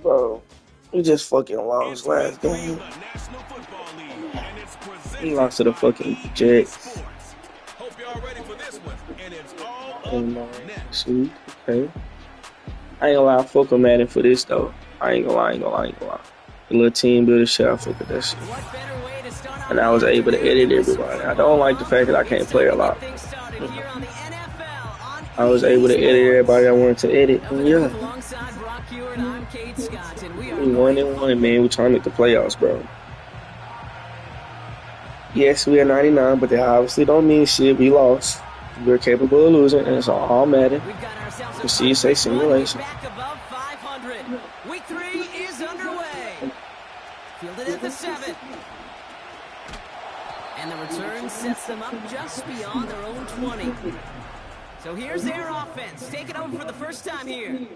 Bro, we just fucking lost last game. We lost to the fucking Jets. And sweet, okay. I ain't gonna lie, I fuck with Madden for this though. I ain't gonna lie. The little team builder shit, I fuck with that shit. And I was able to edit everybody. I don't like the fact that I can't play a lot. I was able to edit everybody I wanted to edit. And yeah. We 1-1, man. We're trying to make the playoffs, bro. Yes, we are 99, but that obviously don't mean shit. We lost. We're capable of losing, and it's all Madden. You see, say simulation. Week 3 is underway. Fielded at the 7. And the return sets them up just beyond their own 20. So here's their offense, taking over for the first time here.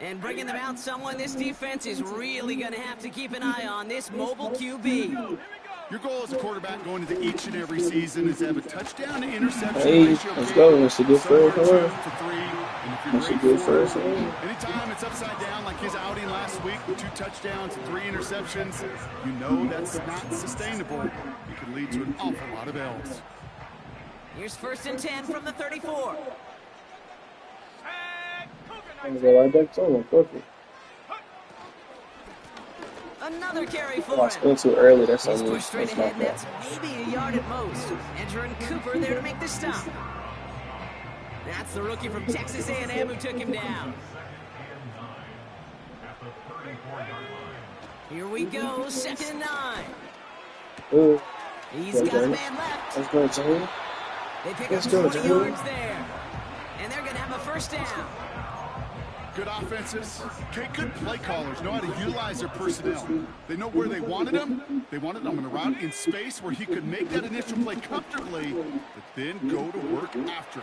And bringing them out someone this defense is really going to have to keep an eye on, this mobile QB. Your goal as a quarterback going into each and every season is to have a touchdown to interception ratio. Let's go. That's a good first one. That's a good first one. Anytime it's upside down like his outing last week with 2 touchdowns and 3 interceptions, you know that's not sustainable. It could lead to an awful lot of L's. Here's 1st and 10 from the 34. I'm gonna go right back to him. Perfect. Another carry for him. I spent too early. That's on me. Straight ahead, that's maybe a yard at most. Andrew Cooper there to make the stop. That's the rookie from Texas A&M who took him down. Here we go, 2nd and 9. Ooh. He's got a man left. Let's go, Jimmy. They pick up 20 yards there. And they're going to have a 1st down. Good offenses, good play callers know how to utilize their personnel. They know where they wanted him. They wanted him on a route in space where he could make that initial play comfortably, but then go to work after.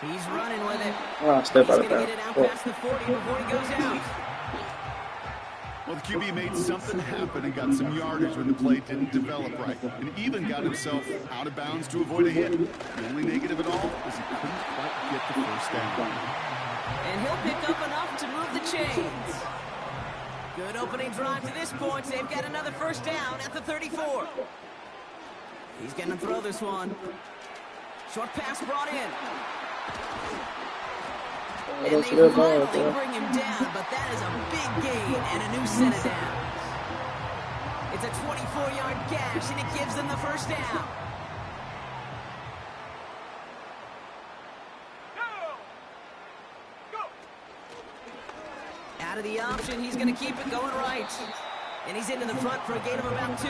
He's running with it. Oh, step out of bounds. He's going to get it out past the 40 before he goes out. Well, the QB made something happen and got some yardage when the play didn't develop right, and even got himself out of bounds to avoid a hit. The only negative at all is he couldn't quite get the 1st down. And he'll pick up enough to move the chains. Good opening drive to this point. They've got another 1st down at the 34. He's going to throw this one. Short pass brought in. And they finally bring him down, but that is a big gain and a new set of downs. It's a 24-yard gash, and it gives them the 1st down. Out of the option, he's going to keep it going right. And he's into the front for a gain of about 2.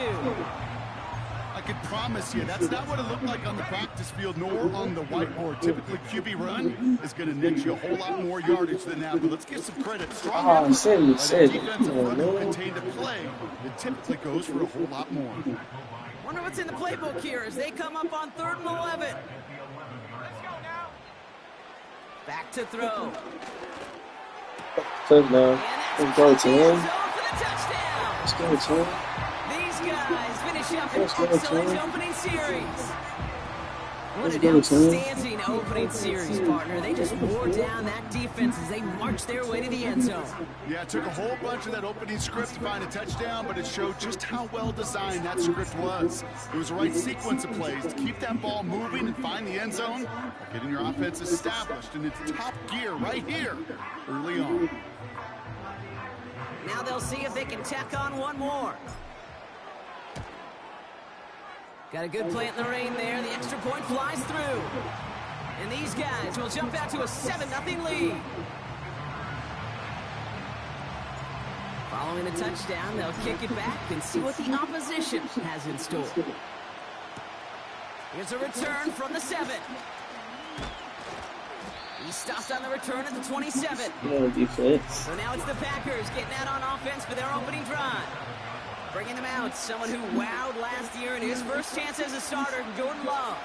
I can promise you, that's not what it looked like on the practice field, nor on the whiteboard. Typically, QB run is going to net you a whole lot more yardage than that. But let's give some credit. Strong defensive run who contained a play that typically goes for a whole lot more. Wonder what's in the playbook here as they come up on 3rd and 11. Back to throw. Touchdown. Let's go, team. Let's go, team. These guys finish up an excellent opening series. What an outstanding opening series, partner. They just wore down that defense as they marched their way to the end zone. Yeah, it took a whole bunch of that opening script to find a touchdown, but it showed just how well designed that script was. It was the right sequence of plays to keep that ball moving and find the end zone, getting your offense established in its top gear right here early on. Now they'll see if they can tack on one more. Got a good plant in the rain there. The extra point flies through. And these guys will jump out to a 7-0 lead. Following a touchdown, they'll kick it back and see what the opposition has in store. Here's a return from the 7. He stopped on the return at the 27. So now it's the Packers getting out on offense for their opening drive. Bringing them out, someone who wowed last year in his first chance as a starter, Jordan Love.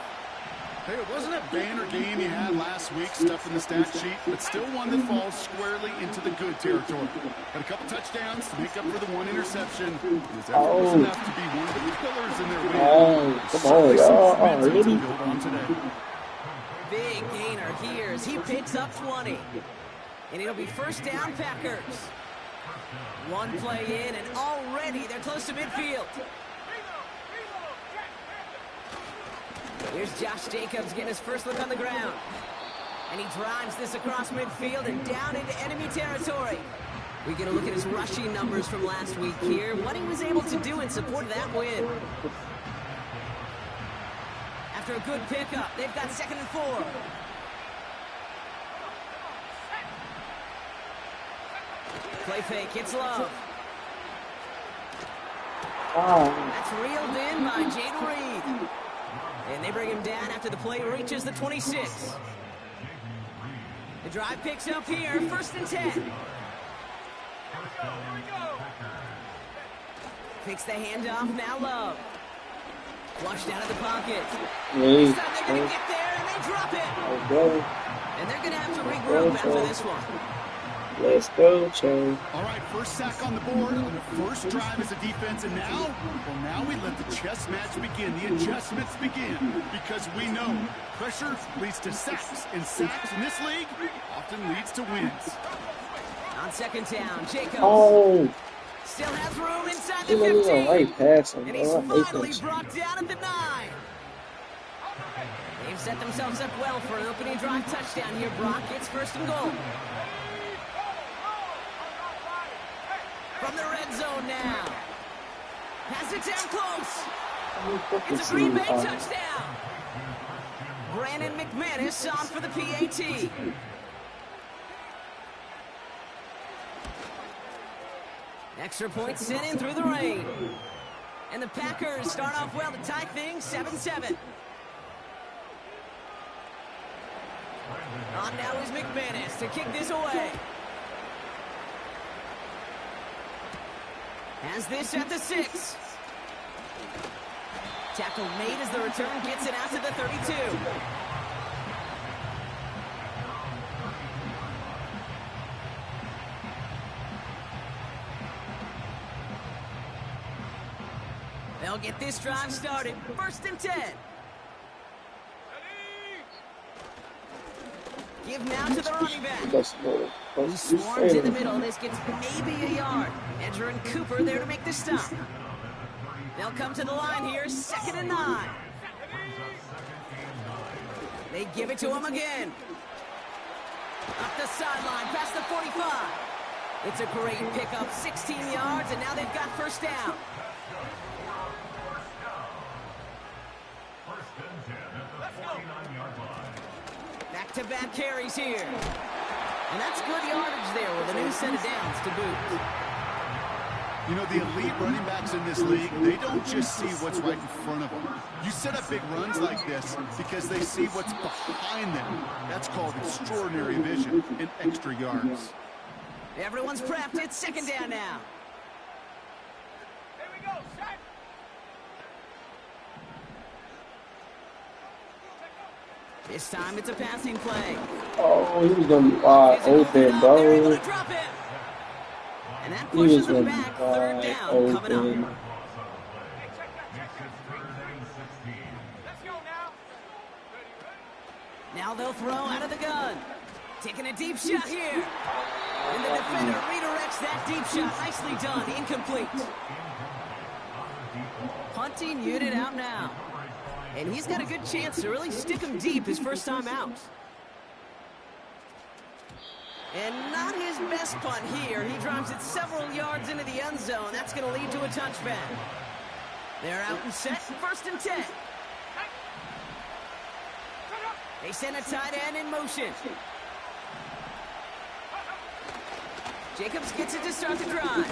Hey, it wasn't a banner game he had last week, stuff in the stat sheet, but still one that falls squarely into the good territory. Got a couple touchdowns to make up for the 1 interception. His effort was enough to be one of the pillars in their win. Come on, y'all. Big gainer here as he picks up 20. And it'll be first down, Packers. One play in, and already they're close to midfield. Here's Josh Jacobs getting his first look on the ground. And he drives this across midfield and down into enemy territory. We get a look at his rushing numbers from last week here. What he was able to do in support of that win. After a good pickup, they've got 2nd and 4. Play fake, it's Love. That's reeled in by Jaden Reed. And they bring him down after the play reaches the 26. The drive picks up here, 1st and 10. Takes the handoff, now Love. Flushed out of the pocket. This time they're going to get there, and they drop it. And they're going to have to regroup after this one. Let's go, Chang. All right, first sack on the board on the first drive as a defense, and now we let the chess match begin. The adjustments begin, because we know pressure leads to sacks, and sacks in this league often leads to wins. On 2nd down, Jacobs. Oh. Still has room inside the 15. Right pass him, and he's finally brought down at the 9. They've set themselves up well for an opening drive touchdown here, Brock. It's 1st and goal. From the red zone now. Pass it down close. It's a Green Bay touchdown. Brandon McManus on for the PAT. Extra point sent in through the rain. And the Packers start off well to tie things 7-7. On now is McManus to kick this away. Has this at the 6. Tackle made as the return gets it out to the 32. They'll get this drive started. 1st and 10. Give now to the running back. He swarms in the middle. This gets maybe a yard. Edgerrin Cooper there to make the stop. They'll come to the line here. 2nd and 9. They give it to him again. Up the sideline, past the 45. It's a great pickup. 16 yards, and now they've got first down. Back-to-back carries here. And that's good yardage there with a new set of downs to boot. You know, the elite running backs in this league, they don't just see what's right in front of them. You set up big runs like this because they see what's behind them. That's called extraordinary vision and extra yards. Everyone's prepped. It's 2nd down now. Here we go, set. This time it's a passing play. Oh, he was going to be wide open, bro. Drop it. And that pushes them back. 3rd down coming up. Let's go now. Now they'll throw out of the gun. Taking a deep shot here. And the defender redirects that deep shot. Nicely done. Incomplete. Punting unit out now. And he's got a good chance to really stick him deep his first time out. And not his best punt here. He drives it several yards into the end zone. That's going to lead to a touchback. They're out and set. 1st and 10. They send a tight end in motion. Jacobs gets it to start the drive.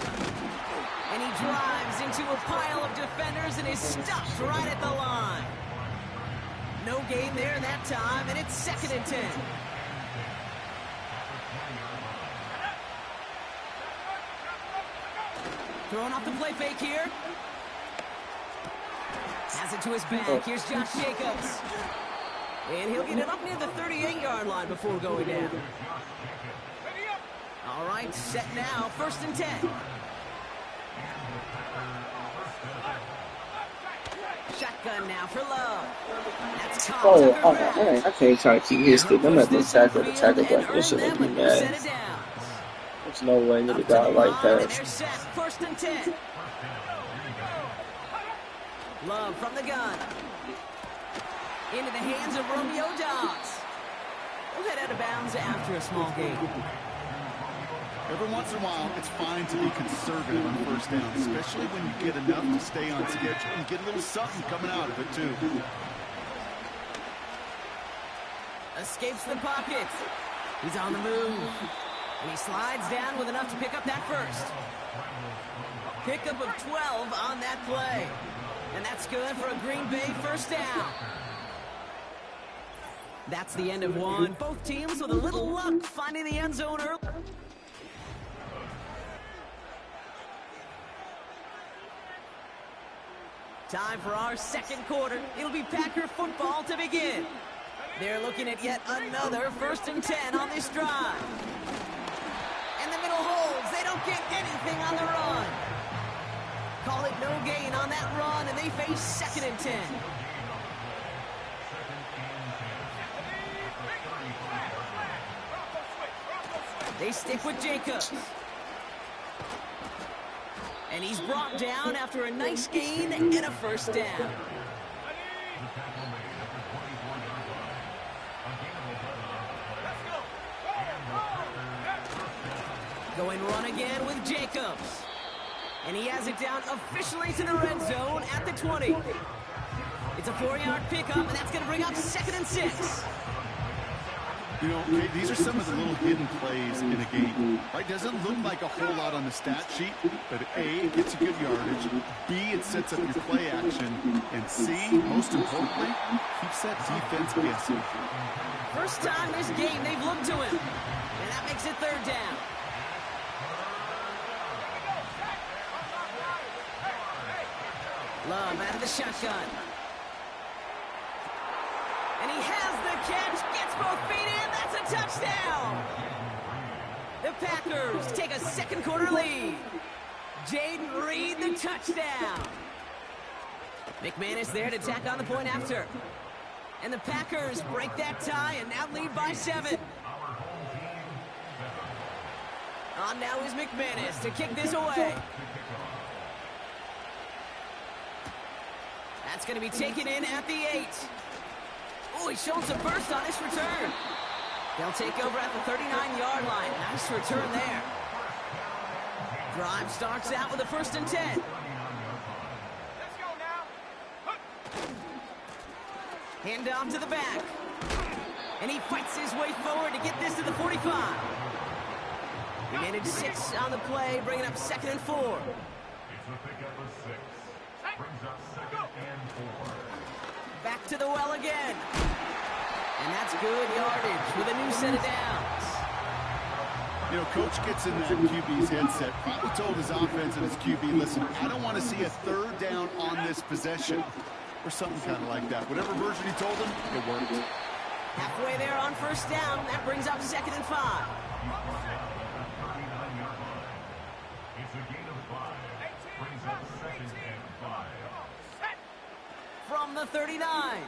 And he drives into a pile of defenders and is stopped right at the line. No gain there that time, and it's 2nd and 10. Throwing off the play fake here. Has it to his back. Here's Josh Jacobs. And he'll get it up near the 38-yard line before going down. All right, set now. 1st and 10. Shotgun now for Love. That's caught. Oh, man, I can't try to keep his stick. I'm at the tackle button. This shit make me mad. There's no way nigga got right They're pass. set. 1st and 10. Love from the gun. Into the hands of Romeo Dobbs. We'll head out of bounds after a small gain. Every once in a while, it's fine to be conservative on 1st down, especially when you get enough to stay on schedule and get a little something coming out of it, too. Escapes the pocket. He's on the move. And he slides down with enough to pick up that first. Pickup of 12 on that play. And that's good for a Green Bay 1st down. That's the end of one. Both teams with a little luck finding the end zone early. Time for our 2nd quarter. It'll be Packer football to begin. They're looking at yet another 1st and 10 on this drive. And the middle holds. They don't get anything on the run. Call it no gain on that run, and they face 2nd and 10. They stick with Jacobs. And he's brought down after a nice gain and a 1st down. Going run again with Jacobs. And he has it down officially to the red zone at the 20. It's a 4-yard pickup, and that's going to bring up 2nd and 6. You know, these are some of the little hidden plays in a game, right? Doesn't look like a whole lot on the stat sheet, but A, it gets you good yardage, B, it sets up your play action, and C, most importantly, keeps that defense guessing. First time this game they've looked to him, and that makes it 3rd down. Love out of the shotgun. And he has the catch, gets both feet in, that's a touchdown! The Packers take a 2nd quarter lead. Jaden Reed, the touchdown. McManus there to tack on the point after. And the Packers break that tie and now lead by 7. On now is McManus to kick this away. That's going to be taken in at the 8. Oh, he's shown some burst on this return. They'll take over at the 39-yard line. Nice return there. Drive starts out with a 1st and 10. Let's go now. Hand off to the back. And he fights his way forward to get this to the 45. He managed 6 on the play, bringing up 2nd and 4. It's a pickup of 6. Brings up 2nd and 4. Back to the well again. And that's good yardage with a new set of downs. You know, Coach gets in that QB's headset, probably told his offense and his QB, listen, I don't want to see a 3rd down on this possession, or something kind of like that. Whatever version he told him, it worked. Halfway there on 1st down, that brings up 2nd and 5. It's a gain of 5. Brings up 2nd and 5. From the 39.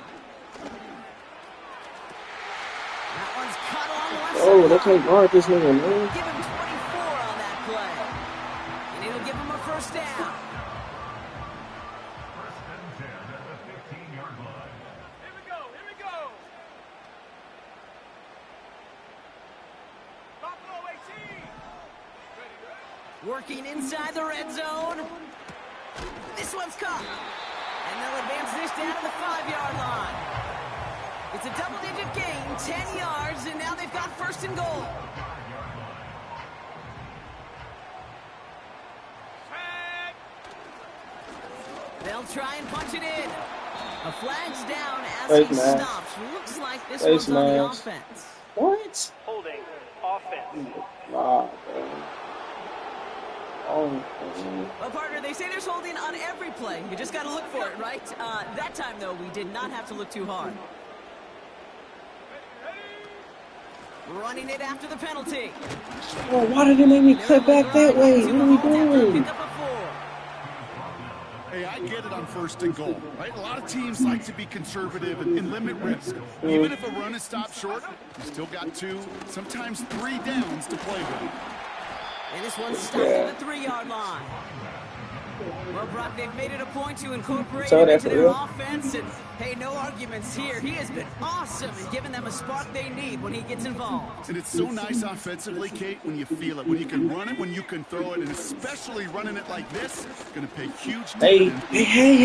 That one's cut on the left side. Oh, they can't guard this nigga, man. Give him 24 on that play. And it'll give him a 1st down. 1st and 10 at the 15-yard line. Here we go, here we go. Buffalo 18. Working inside the red zone. This one's caught. And they'll advance this down to the 5-yard line. It's a double-digit gain, 10 yards, and now they've got 1st and goal. They'll try and punch it in. A flag's down as he stops. Looks like this one's on the offense. What? Holding offense. Nah, bro. Oh, Well, partner, they say there's holding on every play. You just got to look for it, right? That time, though, we did not have to look too hard. Running it after the penalty. oh, why did it make me cut back that way? What are we doing? Pick up a 4. Hey, I get it on 1st and goal, right? A lot of teams like to be conservative and limit risk. Even if a run is stopped short, you still got 2, sometimes 3 downs to play with. And this one's stopped at the 3-yard line. Well, Brock, they've made it a point to incorporate him into their offense, and hey, no arguments here. He has been awesome in giving them a spark they need when he gets involved. And it's so nice offensively, Kate, when you feel it, when you can run it, when you can throw it, and especially running it like this, it's going to pay huge dividends. Hey.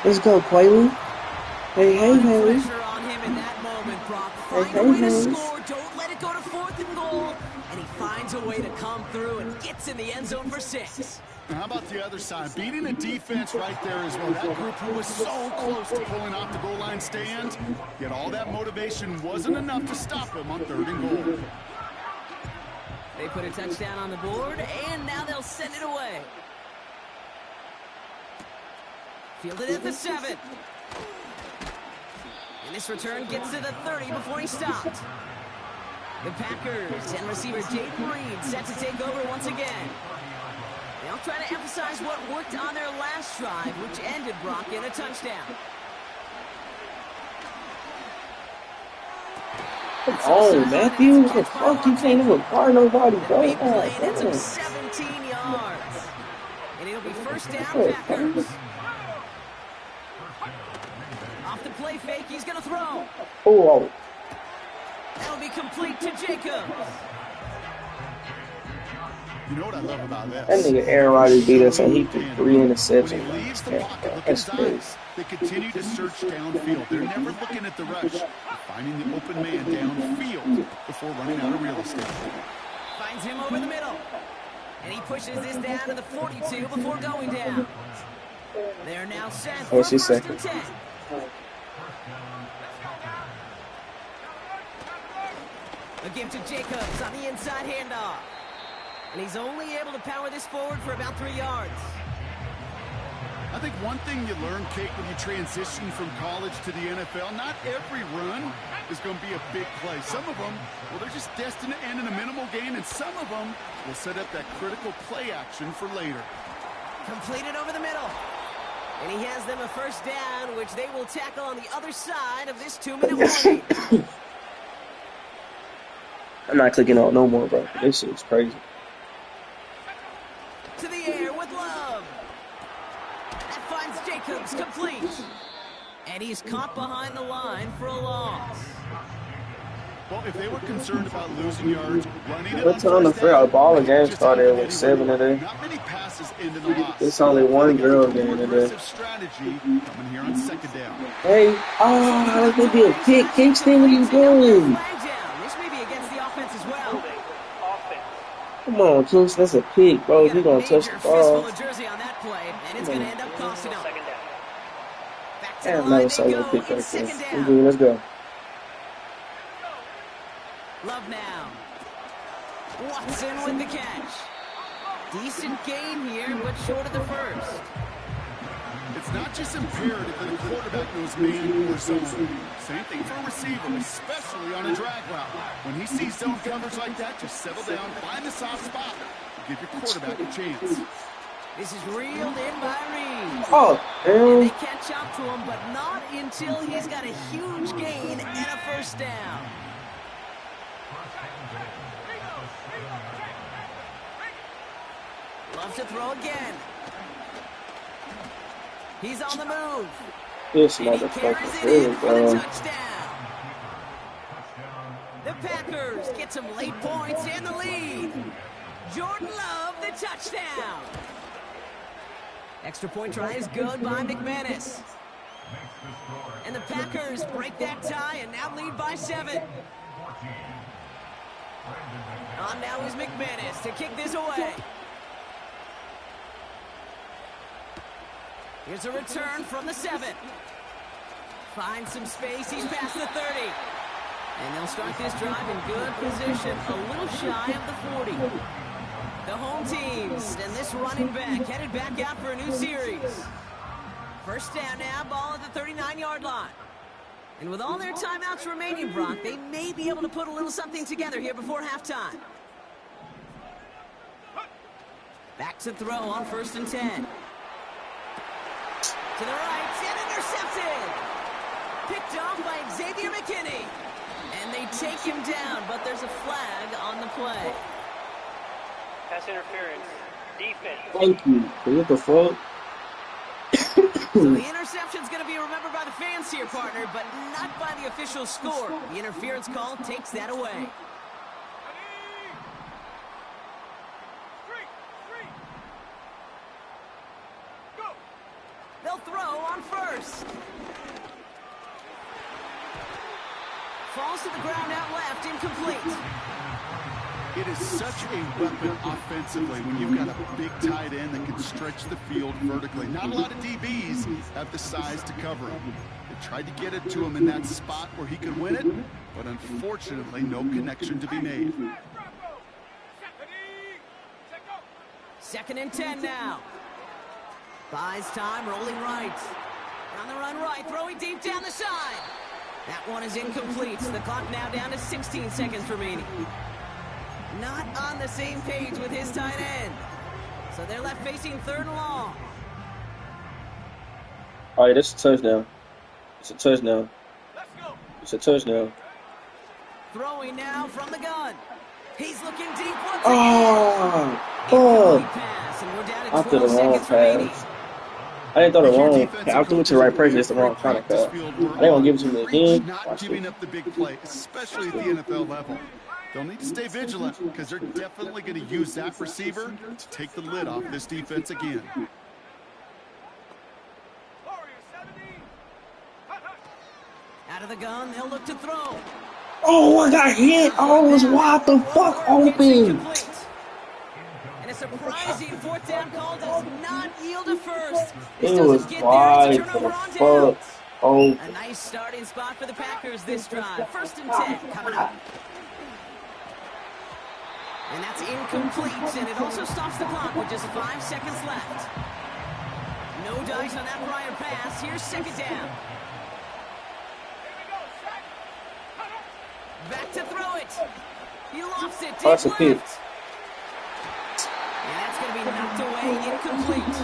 Let's go, Quaylen. Hey. Pressure on him in that moment, Brock. Find a way to score. Don't let it go to 4th and goal. And he finds a way to come through and gets in the end zone for 6. Now, how about the other side? Beating the defense right there as well. That group who was so close to pulling off the goal line stand, yet all that motivation wasn't enough to stop him on 3rd and goal. They put a touchdown on the board, and now they'll send it away. Fielded at the 7. And this return gets to the 30 before he stopped. The Packers and receiver Jaden Reed set to take over once again. They'll try to emphasize what worked on their last drive, which ended Brock in a touchdown. Oh, Matthew, what the fuck? You can't even bar nobody, bro. Big play, that's him 17 yards. And it'll be 1st down, Packers. Off the play fake, he's going to throw. Oh. That'll be complete to Jacobs. You know what I love about this? That nigga Aaron Rodgers beat us and he threw 3 interceptions. When he leaves the pocket looking dives, they continue to search downfield. They're never looking at the rush. They're finding the open man downfield before running out of real estate. Finds him over the middle. And he pushes this down to the 42 before going down. They're now set for 1st and 10. A give to Jacobs on the inside handoff. And he's only able to power this forward for about 3 yards. I think one thing you learn, Kate, when you transition from college to the NFL, not every run is going to be a big play. Some of them, well, they're just destined to end in a minimal gain, and some of them will set up that critical play action for later. Completed over the middle. And he has them a 1st down, which they will tackle on the other side of this 2-minute warning. I'm not clicking out no more, bro. This shit's crazy. To the air with Love. That finds Jacobs complete. And he's caught behind the line for a loss. Well, if they were concerned about losing yards, running it What's on the field? Ball game started with 7 today. Not many passes into the loss. It's only one girl game today. Strategy coming here on 2nd down. Hey, that could be a pick. Kingston, what are you doing? This may be against the offense as well. Come on, Kingston, that's a pick, bro. You're going to touch the ball. Jersey on that play, and it's going to end up costing him. Back to That's the line another solo they pick go. right It's there. 2nd down. Good, let's go. Love now. Watson with the catch. Decent gain here, but short of the 1st. It's not just imperative that a quarterback knows man or zone. Same thing for a receiver, especially on a drag route. When he sees zone coverage like that, just settle down, find the soft spot, give your quarterback a chance. This is reeled in by Reed. Oh, and they catch up to him, but not until he's got a huge gain and a 1st down. Loves to throw again. He's on the move. This and he motherfucker carries it really, in for bro. the touchdown. The Packers get some late points and the lead. Jordan Love, the touchdown. Extra point try is good by McManus. And the Packers break that tie and now lead by 7. On now is McManus to kick this away. Here's a return from the 7. Finds some space. He's past the 30. And they'll start this drive in good position, a little shy of the 40. The home teams and this running back headed back out for a new series. 1st down now, ball at the 39-yard line. And with all their timeouts remaining, Brock, they may be able to put a little something together here before halftime. Back to throw on 1st and 10. To the right, and intercepted. Picked off by Xavier McKinney. And they take him down, but there's a flag on the play. Pass interference. Defense. Thank you. What the fuck? So the interception's going to be remembered by the fans here, partner, but not by the official score. The interference call takes that away. They'll throw on 1st. Falls to the ground out left, incomplete. It is such a weapon offensively when you've got a big tight end that can stretch the field vertically. Not a lot of DBs have the size to cover him. They tried to get it to him in that spot where he could win it, but unfortunately, no connection to be made. 2nd and 10 now. Buys time, rolling right. On the run right, throwing deep down the side. That one is incomplete. The clock now down to 16 seconds remaining. Not on the same page with his tight end. So they're left facing 3rd and long. All right, that's a touchdown. It's a touchdown. It's a touchdown. Throwing now from the gun. He's looking deep once again. Oh, Incomplete pass, and we're down to 12 seconds remaining. I didn't throw the wrong. I threw it to the right person. It's the wrong kind of cut. I didn't want to give it to him again. Not giving up the big play, especially at the NFL level. They'll need to stay vigilant because they're definitely going to use that receiver to take the lid off this defense again. Out of the gun, they'll look to throw. Oh, I got hit. I was wide the fuck open. And a surprising 4th down call does not yield a first. It was wide for the fuck. Oh. A nice starting spot for the Packers this drive. 1st and 10 coming up. And that's incomplete, and it also stops the clock with just 5 seconds left. No dice on that prior pass. Here's 2nd down. Back to throw it. He lost it. That's a pick. And that's going to be knocked away, incomplete.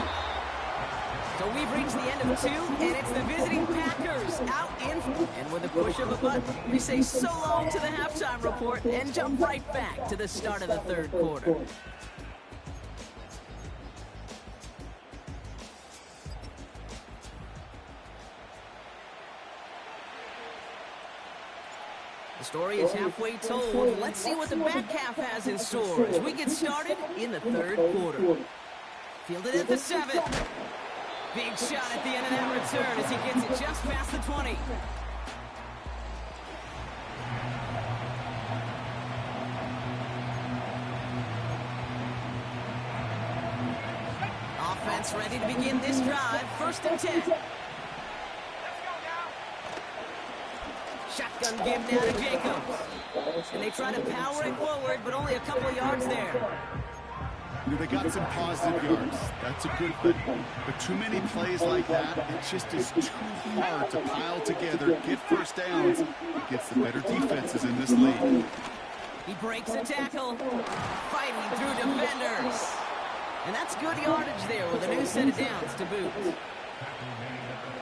So we've reached the end of 2, and it's the visiting Packers out in. And with a push of a button, we say so long to the halftime report and jump right back to the start of the 3rd quarter. The story is halfway told. Let's see what the back half has in store as we get started in the 3rd quarter. Fielded at the 7. Big shot at the end of that return as he gets it just past the 20. Offense ready to begin this drive. 1st and 10. Shotgun give now to Jacobs. And they try to power it forward, but only a couple of yards there. They got some positive yards. That's a good thing. But too many plays like that, it just is too hard to pile together, get 1st downs against the better defenses in this league. He breaks a tackle, fighting through defenders. And that's good yardage there with a new set of downs to boot.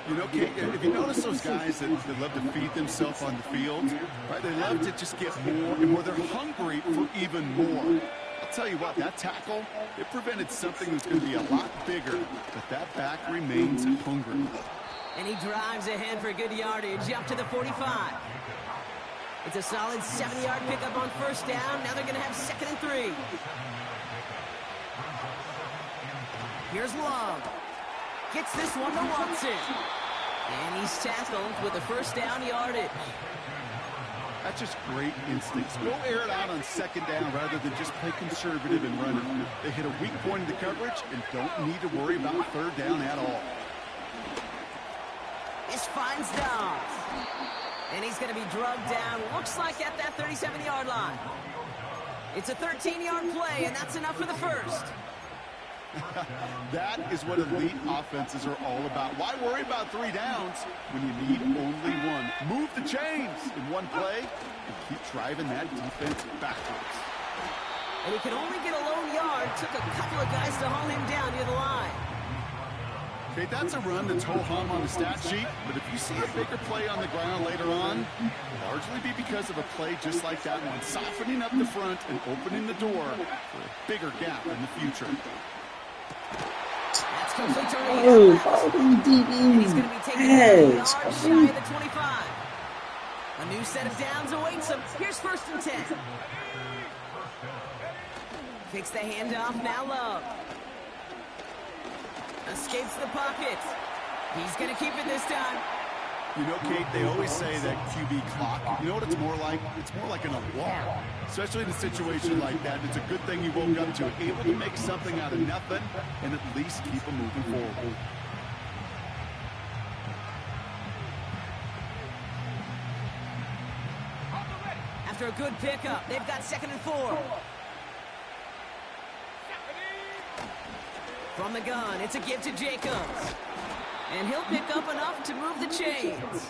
You know, Kate, if you notice those guys that love to feed themselves on the field, right? They love to just get more and more. They're hungry for even more. I'll tell you what, that tackle, it prevented something that's going to be a lot bigger, but that back remains hungry. And he drives ahead for good yardage up to the 45. It's a solid 7-yard pickup on 1st down. Now they're going to have 2nd and 3. Here's Long. Gets this one to Watson. And he's tackled with a 1st down yardage. That's just great instincts. Go air it out on 2nd down rather than just play conservative and run it. They hit a weak point in the coverage and don't need to worry about 3rd down at all. This finds Dobbs. And he's going to be drugged down, looks like at that 37-yard line. It's a 13-yard play, and that's enough for the 1st. That is what elite offenses are all about. Why worry about 3 downs when you need only 1? Move the chains in one play and keep driving that defense backwards. And he could only get a lone yard. Took a couple of guys to haul him down near the line. Okay, that's a run that's ho-hum on the stat sheet, but if you see a bigger play on the ground later on, largely be because of a play just like that one, softening up the front and opening the door for a bigger gap in the future. That's complete to Reed. And he's going to be taking a yard shy of the 25. A new set of downs awaits him. Here's 1st and 10. Takes the handoff, now Love. Escapes the pocket. He's going to keep it this time. You know, Kate, they always say that QB clock, you know what it's more like? It's more like an alarm, especially in a situation like that. It's a good thing you woke up to it, able to make something out of nothing and at least keep them moving forward. After a good pickup, they've got 2nd and 4. From the gun, it's a give to Jacobs. And he'll pick up enough to move the chains.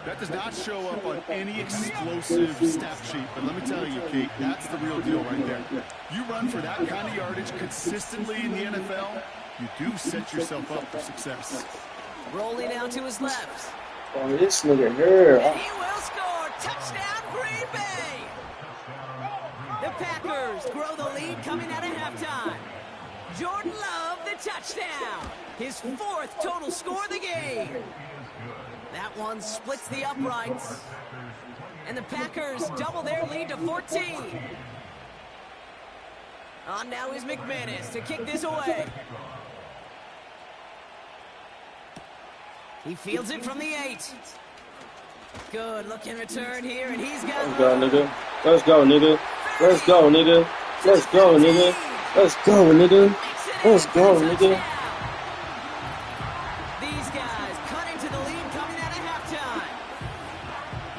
That does not show up on any explosive stat sheet, but let me tell you, Kate, that's the real deal right there. You run for that kind of yardage consistently in the NFL, you do set yourself up for success. Rolling out to his left. Oh, this nigga here. And he will score. Touchdown, Green Bay. The Packers grow the lead coming out of halftime. Jordan Love, the touchdown. His 4th total score of the game. That one splits the uprights. And the Packers double their lead to 14. On now is McManus to kick this away. He fields it from the 8. Good looking return here, and he's got... Let's go, nigga. Let's go, nigga. Let's go, nigga. Let's go, nigga. Let's go, nigga. Let's go, nigga. These guys cut into the lead coming out of halftime.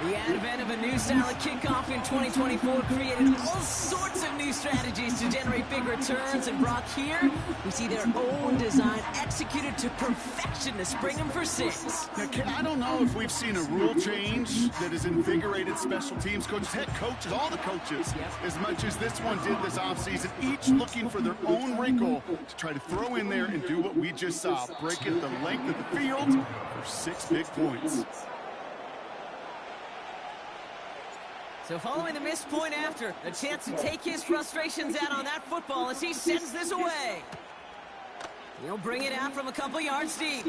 The advent of a new style of kickoff in 2024 created all sorts of new strategies to generate big returns. And Brock, here, we see their own design executed to perfection to spring them for 6. Now, I don't know if we've seen a rule change that has invigorated special teams coaches, head coaches, all the coaches, as much as this one did this offseason, each looking for their own wrinkle to try to throw in there and do what we just saw, breaking the length of the field for 6 big points. So following the missed point after, a chance to take his frustrations out on that football as he sends this away. He'll bring it out from a couple yards deep.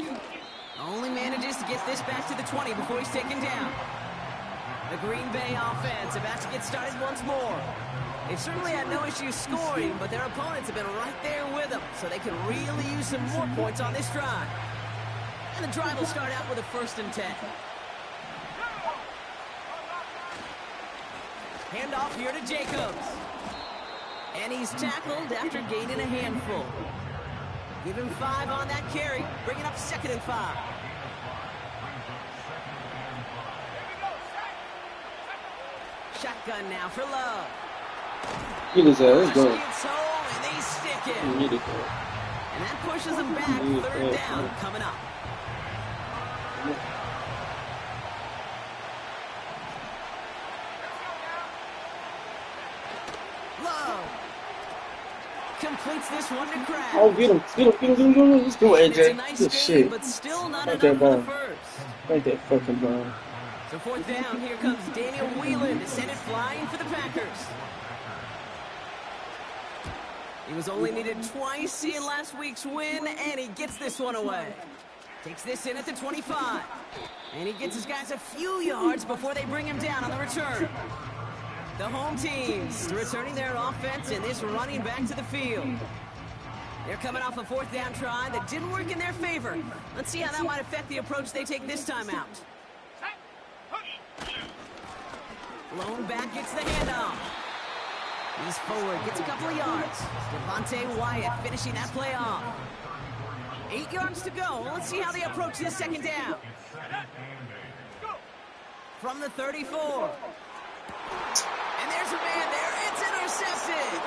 Only manages to get this back to the 20 before he's taken down. The Green Bay offense about to get started once more. They've certainly had no issue scoring, but their opponents have been right there with them, so they could really use some more points on this drive. And the drive will start out with a 1st and 10. Handoff here to Jacobs. And he's tackled after gaining a handful. Give him 5 on that carry, bringing up 2nd and 5. Shotgun now for Love. Get his ass, let's go. And they stick it. And that pushes them back, 3rd down coming up. Completes this one to Crab. Oh, get him. Let's go, AJ. It's a nice Good game, shit. but still not Like enough that for the ball. first. Like that fucking ball. So 4th down, here comes Daniel Whelan to send it flying for the Packers. He was only needed twice in last week's win, and he gets this one away. Takes this in at the 25. And he gets his guys a few yards before they bring him down on the return. The home teams returning their offense and this running back to the field. They're coming off a 4th down try that didn't work in their favor. Let's see how that might affect the approach they take this time out. Lone back gets the handoff. He's forward, gets a couple of yards. Devontae Wyatt finishing that play off. 8 yards to go. Let's see how they approach this 2nd down. From the 34. And there's a man there. It's intercepted.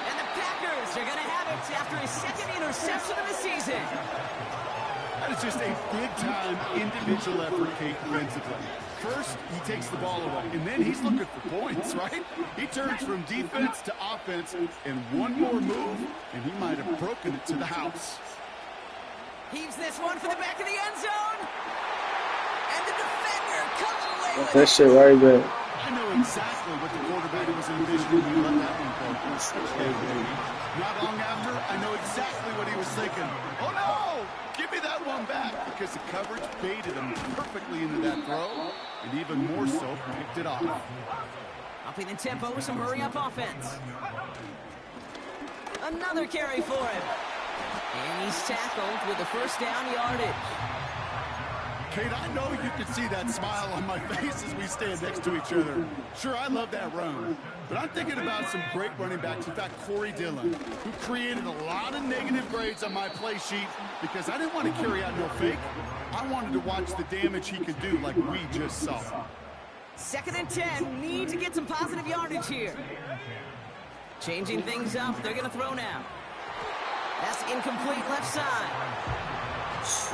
And the Packers are going to have it after his 2nd interception of the season. That is just a big-time individual effort, Kate, defensively. First, he takes the ball away, and then he's looking for points, right? He turns from defense to offense, and one more move, and he might have broken it to the house. Heaves this one for the back of the end zone. And the defender comes away with That shit right back. I know exactly what the quarterback was envisioning when he let that one go. Hey, baby. Not long after, I know exactly what he was thinking. Oh, no! Give me that one back, because the coverage baited him perfectly into that throw, and even more so, picked it off. Upping the tempo with some hurry-up offense. Another carry for him. And he's tackled with the first down yardage. Kate, I know you can see that smile on my face as we stand next to each other. Sure, I love that run, but I'm thinking about some great running backs. In fact, Corey Dillon, who created a lot of negative grades on my play sheet because I didn't want to carry out no fake. I wanted to watch the damage he could do like we just saw. 2nd and 10, need to get some positive yardage here. Changing things up, they're going to throw now. That's incomplete left side.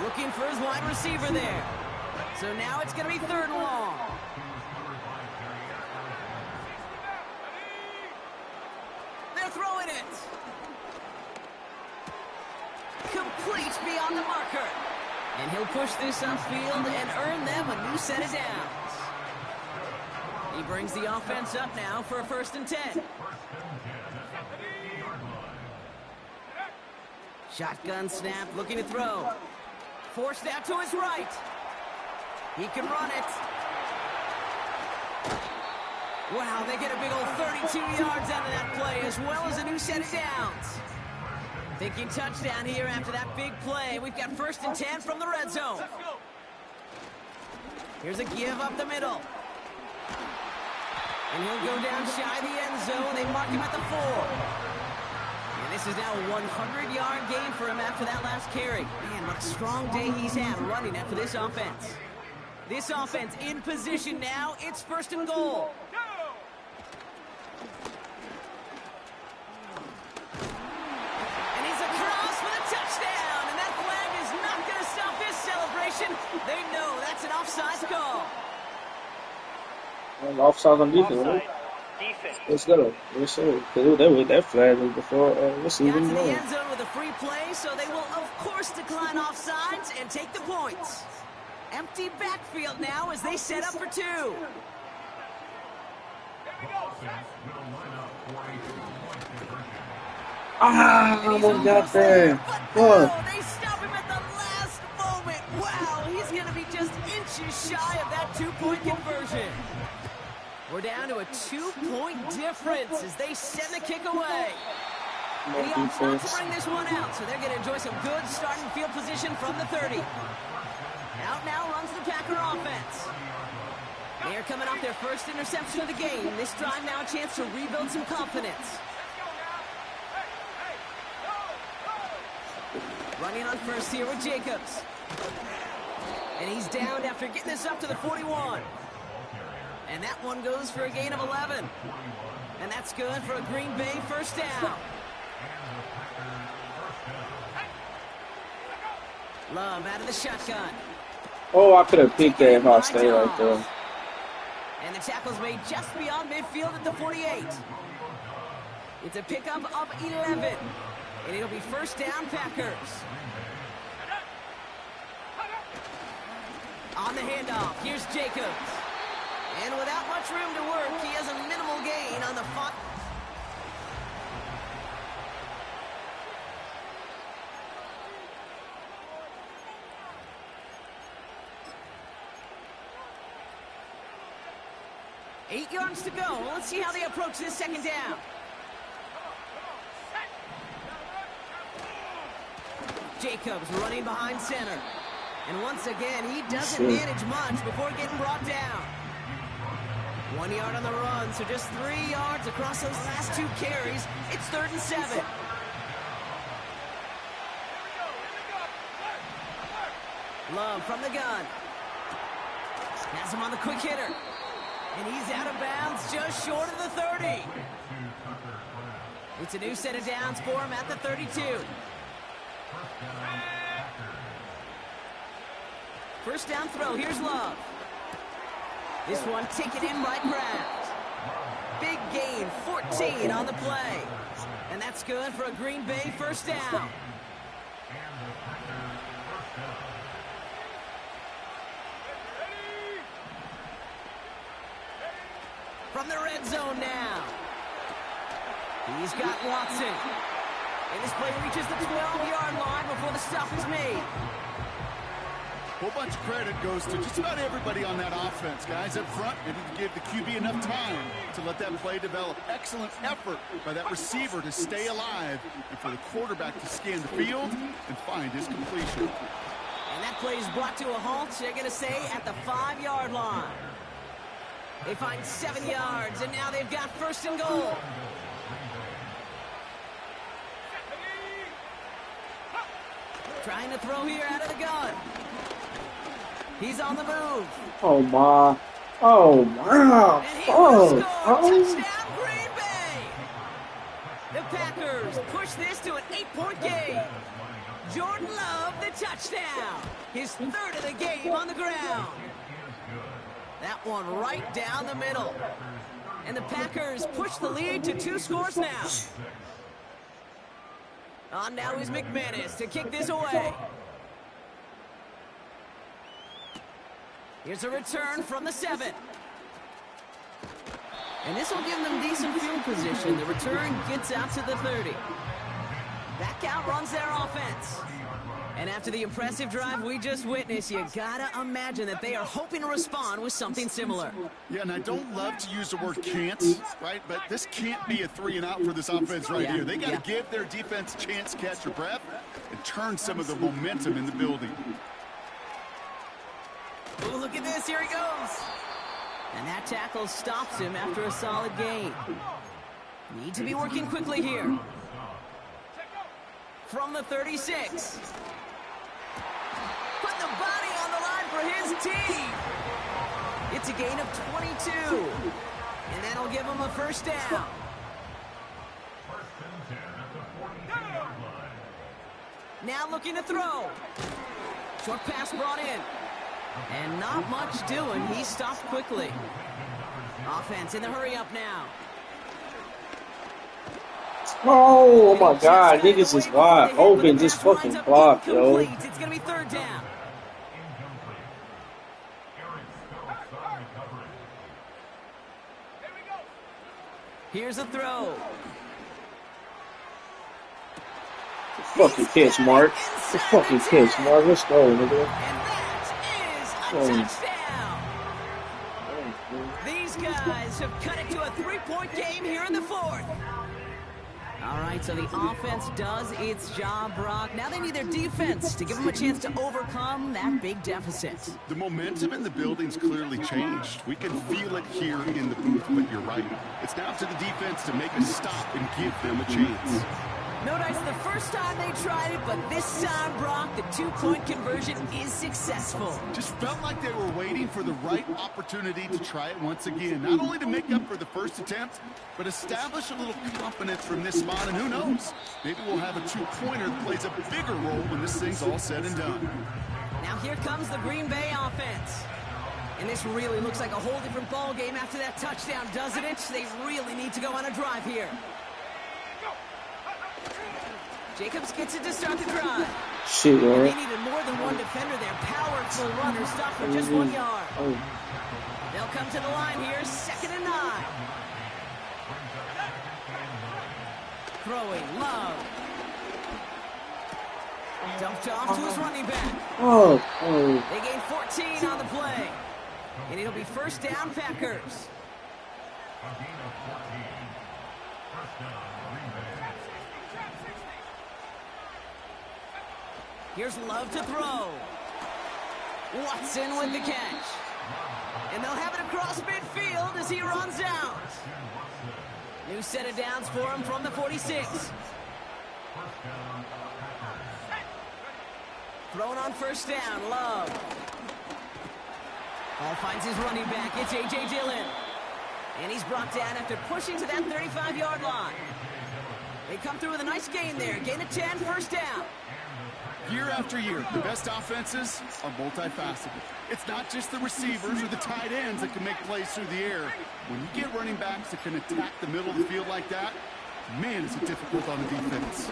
Looking for his wide receiver there. So now it's going to be 3rd and long. They're throwing it. Complete beyond the marker. And he'll push this upfield and earn them a new set of downs. He brings the offense up now for a 1st and 10. Shotgun snap, looking to throw. Forced out to his right. He can run it. Wow, they get a big old 32 yards out of that play, as well as a new set of downs. Thinking touchdown here after that big play. We've got 1st and 10 from the red zone. Here's a give up the middle. And he'll go down shy of the end zone. They mark him at the 4. This is now a 100-yard gain for him after that last carry. Man, what a strong day he's had running after this offense. This offense in position now. It's 1st and goal. And he's across for the touchdown. And that flag is not going to stop this celebration. They know that's an offside call. Offside on defense, right? Let's go. Let's see. Because they were that flag before. Let's see. Got to the end zone with a free play, so they will, of course, decline offsides and take the points. Empty backfield now as they set up for 2. Almost got there. What? They stop him at the last moment. Wow, he's going to be just inches shy of that 2-point conversion. We're down to a 2-point difference as they send the kick away. And he opts not to bring this one out, so they're going to enjoy some good starting field position from the 30. Out now runs the Packer offense. They are coming off their first interception of the game. This drive now a chance to rebuild some confidence. Running on first here with Jacobs. And he's down after getting this up to the 41. And that one goes for a gain of 11. And that's good for a Green Bay 1st down. Love out of the shotgun. Oh, I could have picked that if I stayed right there. And the tackle's made just beyond midfield at the 48. It's a pickup of 11. And it'll be 1st down Packers. On the handoff, here's Jacobs. And without much room to work, he has a minimal gain on the 5. Eight yards to go. Let's see how they approach this 2nd down. Jacobs running behind center. And once again, he doesn't manage much before getting brought down. 1 yard on the run, so just 3 yards across those last 2 carries. It's 3rd and 7. Love from the gun. Has him on the quick hitter. And he's out of bounds just short of the 30. It's a new set of downs for him at the 32. First down throw. Here's Love. This one taken in by Kraft. Big gain, 14 on the play. And that's good for a Green Bay first down. From the red zone now. He's got Watson. And this play reaches the 12-yard line before the stop is made. A whole bunch of credit goes to just about everybody on that offense. Guys up front, they need to give the QB enough time to let that play develop. Excellent effort by that receiver to stay alive and for the quarterback to scan the field and find his completion. And that play is brought to a halt, they're going to say, at the 5-yard line. They find 7 yards, and now they've got first and goal. Trying to throw here out of the gun. He's on the move. Oh, my. Oh, wow. Oh, touchdown, Green Bay. The Packers push this to an 8-point game. Jordan Love, the touchdown. His third of the game on the ground. That one right down the middle. And the Packers push the lead to 2 scores now. On now is McManus to kick this away. Here's a return from the 7. And this will give them decent field position. The return gets out to the 30. Back out runs their offense. And after the impressive drive we just witnessed, you gotta imagine that they are hoping to respond with something similar. Yeah, and I don't love to use the word can't, right? But this can't be a 3-and-out for this offense right here. They got to give their defense a chance to catch their breath and turn some of the momentum in the building. Oh, look at this. Here he goes. And that tackle stops him after a solid gain. Need to be working quickly here. From the 36. Put the body on the line for his team. It's a gain of 22. And that'll give him a first down. Now looking to throw. Short pass brought in. And not much doing. He stopped quickly. Offense in the hurry up now. Oh my God, niggas is wide open. Just fucking block, yo. It's gonna be third down. Here's a throw. Fucking catch, Mark. The fucking catch, Mark. Let's go, nigga. And that is a touchdown. These guys have cut it to a 3-point game here in the 4th. All right, so the offense does its job, Brock. Now they need their defense to give them a chance to overcome that big deficit. The momentum in the building's clearly changed. We can feel it here in the booth, but you're right. It's now to the defense to make a stop and give them a chance. No dice the first time they tried it, but this time, Brock, the 2-point conversion is successful. Just felt like they were waiting for the right opportunity to try it once again. Not only to make up for the first attempt, but establish a little confidence from this spot. And who knows, maybe we'll have a 2-pointer that plays a bigger role when this thing's all said and done. Now here comes the Green Bay offense. And this really looks like a whole different ball game after that touchdown, doesn't it? They really need to go on a drive here. Jacobs gets it to start the drive. Shit, and man. they needed more than one defender there. Powerful runner stopped for just 1 yard. They'll come to the line here, 2nd and 9. Throwing, Love. Dumped off to his running back. They gain 14 on the play. And it'll be first down, Packers. Here's Love to throw. Watson with the catch. And they'll have it across midfield as he runs out. New set of downs for him from the 46. Thrown on first down, Love. Ball finds his running back. It's A.J. Dillon. And he's brought down after pushing to that 35-yard line. They come through with a nice gain there. Gain of 10, first down. Year after year, the best offenses are multifaceted. It's not just the receivers or the tight ends that can make plays through the air. When you get running backs that can attack the middle of the field like that, man, is it difficult on the defense.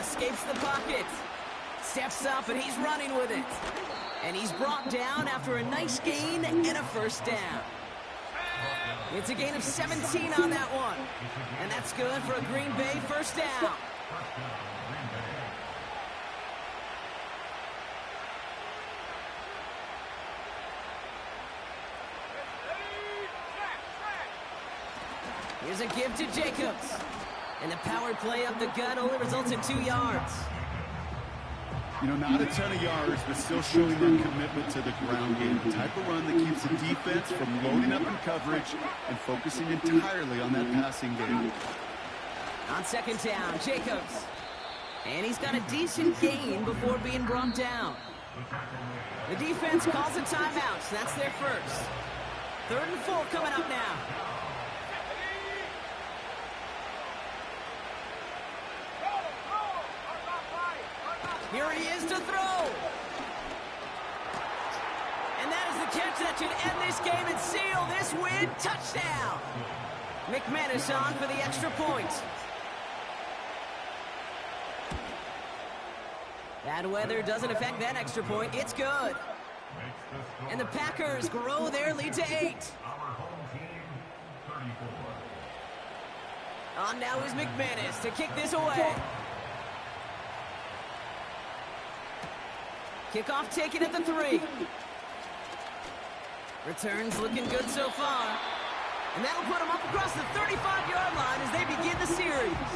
Escapes the pocket. Steps up, and he's running with it. And he's brought down after a nice gain and a first down. It's a gain of 17 on that one. And that's good for a Green Bay first down. Here's a give to Jacobs. And the power play up the gut only results in 2 yards. You know, not a ton of yards, but still showing their commitment to the ground game. The type of run that keeps the defense from loading up in coverage and focusing entirely on that passing game. On second down, Jacobs. And he's got a decent gain before being brought down. The defense calls a timeout, so that's their first. 3rd and 4 coming up now. Here he is to throw. And that is the catch that should end this game and seal this win. Touchdown. McManus on for the extra point. Bad weather doesn't affect that extra point. It's good. And the Packers grow their lead to 8. On now is McManus to kick this away. Kickoff taken at the 3. Returns looking good so far. And that'll put them up across the 35-yard line as they begin the series.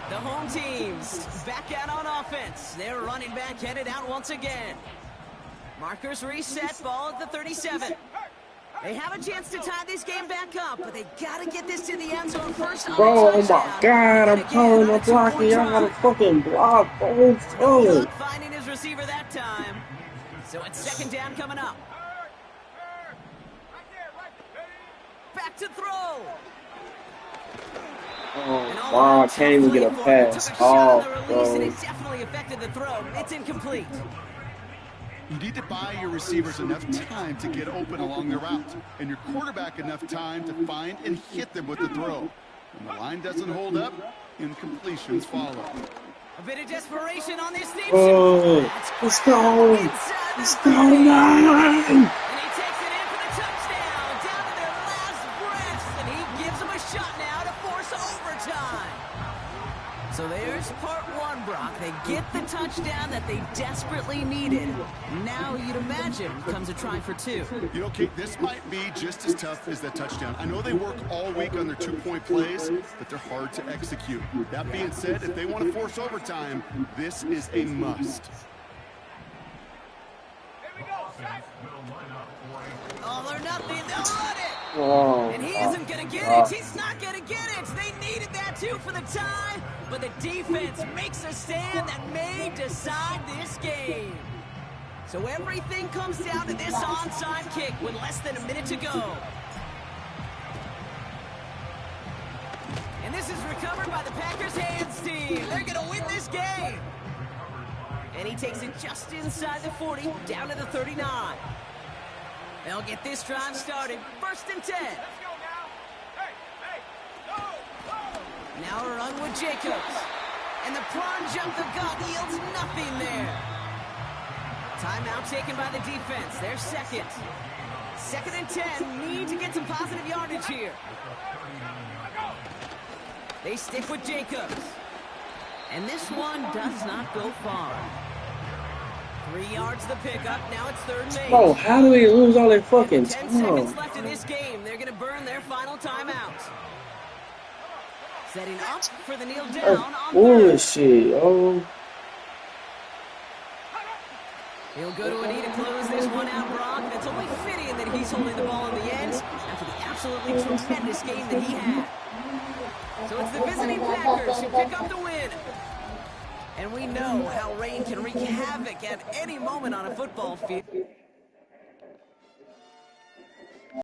The home teams back out on offense. Their running back headed out once again. Markers reset, ball at the 37. They have a chance to tie this game back up, but they gotta get this to the end zone first. Bro, oh my God, I'm calling a blocking. Y'all gotta fucking block. Oh, finding his receiver that time. So it's 2nd down coming up. Back to throw. Oh, wow, I can't even get a pass. Oh, bro. And it definitely affected the throw. It's incomplete. You need to buy your receivers enough time to get open along their route, and your quarterback enough time to find and hit them with the throw. When the line doesn't hold up, incompletions follow. A bit of desperation on this team. Oh, let's go. Let's go, man. And he takes it in for the touchdown, down to their last breaths, and he gives them a shot now to force overtime. So there's part 1, Brock. They get the touchdown that they desperately needed. Now you'd imagine comes a try for 2. You know, Kate, this might be just as tough as that touchdown. I know they work all week on their 2-point plays, but they're hard to execute. That being said, if they want to force overtime, this is a must. All or nothing, they'll run it. Oh, And he isn't going to get it. He's not going to get it. They needed that too for the tie, but the defense makes a stand that may decide this game. So everything comes down to this onside kick with less than a minute to go. And this is recovered by the Packers hands team. They're going to win this game. And he takes it just inside the 40, down to the 39. They'll get this drive started. 1st and 10. Let's go now. Hey, go. Now a run with Jacobs. And the plunge up the gut yields nothing there. Timeout taken by the defense. Their 2nd. 2nd and 10. Need to get some positive yardage here. They stick with Jacobs. And this one does not go far. 3 yards the pickup. Now it's 3rd and 8. Bro, how do we lose all that fucking 10 time? seconds left in this game. They're going to burn their final timeout. Setting up for the kneel down on 3rd. Bullshit, oh. He'll go to a knee to close this one out, Brock. And it's only fitting that he's holding the ball in the end after the absolutely tremendous game that he had. So it's the visiting Packers who pick up the win. And we know how rain can wreak havoc at any moment on a football field.